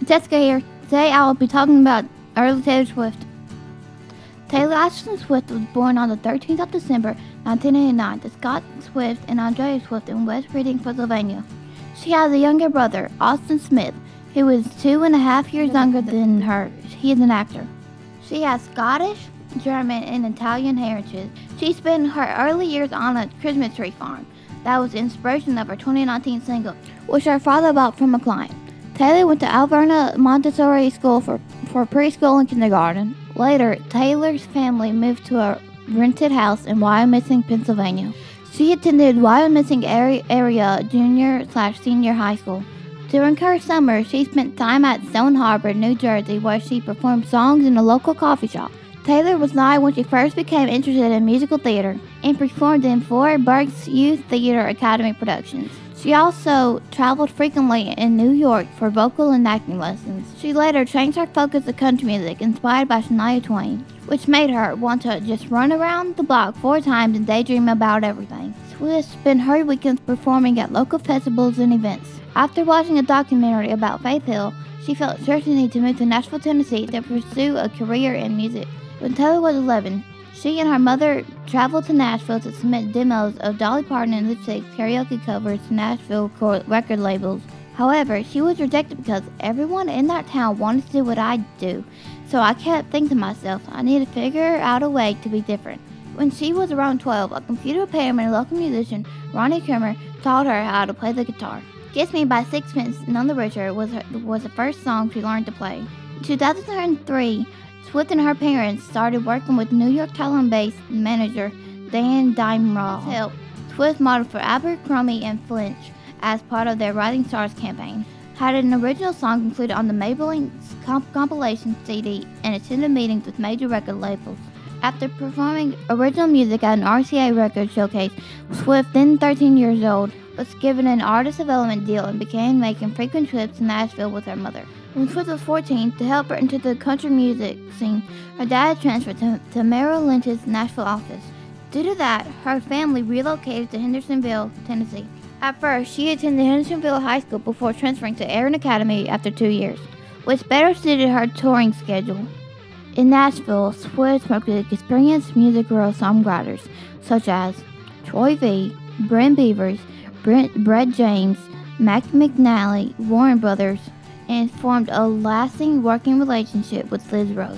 Jessica here. Today I will be talking about early Taylor Swift. Taylor Ashton Swift was born on the 13th of December 1989 to Scott Swift and Andrea Swift in West Reading, Pennsylvania. She has a younger brother, Austin Smith, who is 2.5 years younger than her. He is an actor. She has Scottish, German, and Italian heritage. She spent her early years on a Christmas tree farm. That was the inspiration of her 2019 single, which her father bought from a client. Taylor went to Alverna Montessori School for preschool and kindergarten. Later, Taylor's family moved to a rented house in Wyomissing, Pennsylvania. She attended Wyomissing area junior/senior high school. During her summer, she spent time at Stone Harbor, New Jersey, where she performed songs in a local coffee shop. Taylor was 9 when she first became interested in musical theater and performed in 4 Berks Youth Theater Academy productions. She also traveled frequently in New York for vocal and acting lessons. She later changed her focus to country music, inspired by Shania Twain, which made her want to just run around the block 4 times and daydream about everything. Swift spent her weekends performing at local festivals and events. After watching a documentary about Faith Hill, she felt sure she needed to move to Nashville, Tennessee to pursue a career in music. When Taylor was 11, she and her mother traveled to Nashville to submit demos of Dolly Parton and Lipstick's karaoke covers to Nashville record labels. However, she was rejected because everyone in that town wanted to do what I do. So I kept thinking to myself, I need to figure out a way to be different. When she was around 12, a computer repairman and local musician, Ronnie Kummer, taught her how to play the guitar. Kiss Me by Sixpence None the Richer was the first song she learned to play. In 2003, Swift and her parents started working with New York talent-based manager Dan Dimroff. Help, Swift modeled for Abercrombie and Fitch as part of their Rising Stars campaign, had an original song included on the Maybelline's compilation CD, and attended meetings with major record labels. After performing original music at an RCA record showcase, Swift, then 13 years old, was given an artist development deal and began making frequent trips to Nashville with her mother. When Swift was 14, to help her into the country music scene, her dad transferred to Merrill Lynch's Nashville office. Due to that, her family relocated to Hendersonville, Tennessee. At first, she attended Hendersonville High School before transferring to Aaron Academy after 2 years, which better suited her touring schedule. In Nashville, Swift worked with experienced music songwriters such as Troy V., Brent Beavers, Brett James, Mac McNally, Warren Brothers, and formed a lasting working relationship with Liz Rose.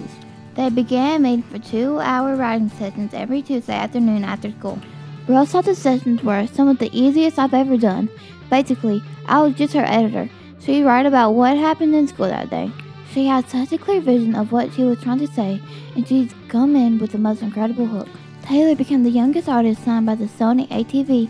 They began meeting for 2-hour writing sessions every Tuesday afternoon after school. Rose thought the sessions were some of the easiest I've ever done. Basically, I was just her editor. She'd write about what happened in school that day. She had such a clear vision of what she was trying to say, and she'd come in with the most incredible hook. Taylor became the youngest artist signed by the Sony ATV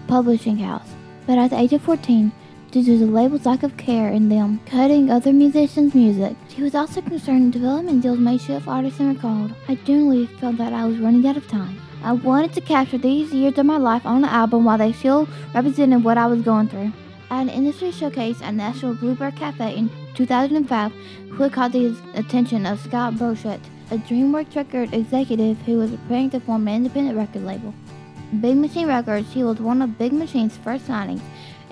publishing house, but at the age of 14, due to the label's lack of care in them cutting other musicians' music, she was also concerned development deals may shift artists and recalled, I generally felt that I was running out of time. I wanted to capture these years of my life on an album while they still represented what I was going through. At an industry showcase at Nashville Bluebird Cafe in 2005, Swift caught the attention of Scott Borchert, a DreamWorks record executive who was preparing to form an independent record label. Big Machine Records, she was one of Big Machine's first signings,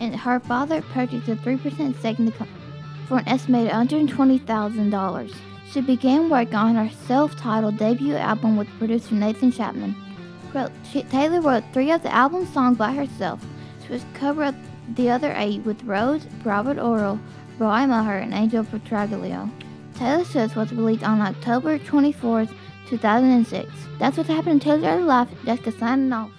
and her father purchased a 3% stake in the company for an estimated $120,000. She began work on her self-titled debut album with producer Nathan Chapman. Taylor wrote 3 of the album's songs by herself. She was covered the other 8 with Rose, Robert Oral, Brian Maher, and Angel Petraglio. Taylor Swift was released on October 24th, 2006. That's what happened in Taylor's early life. Jessica signing off.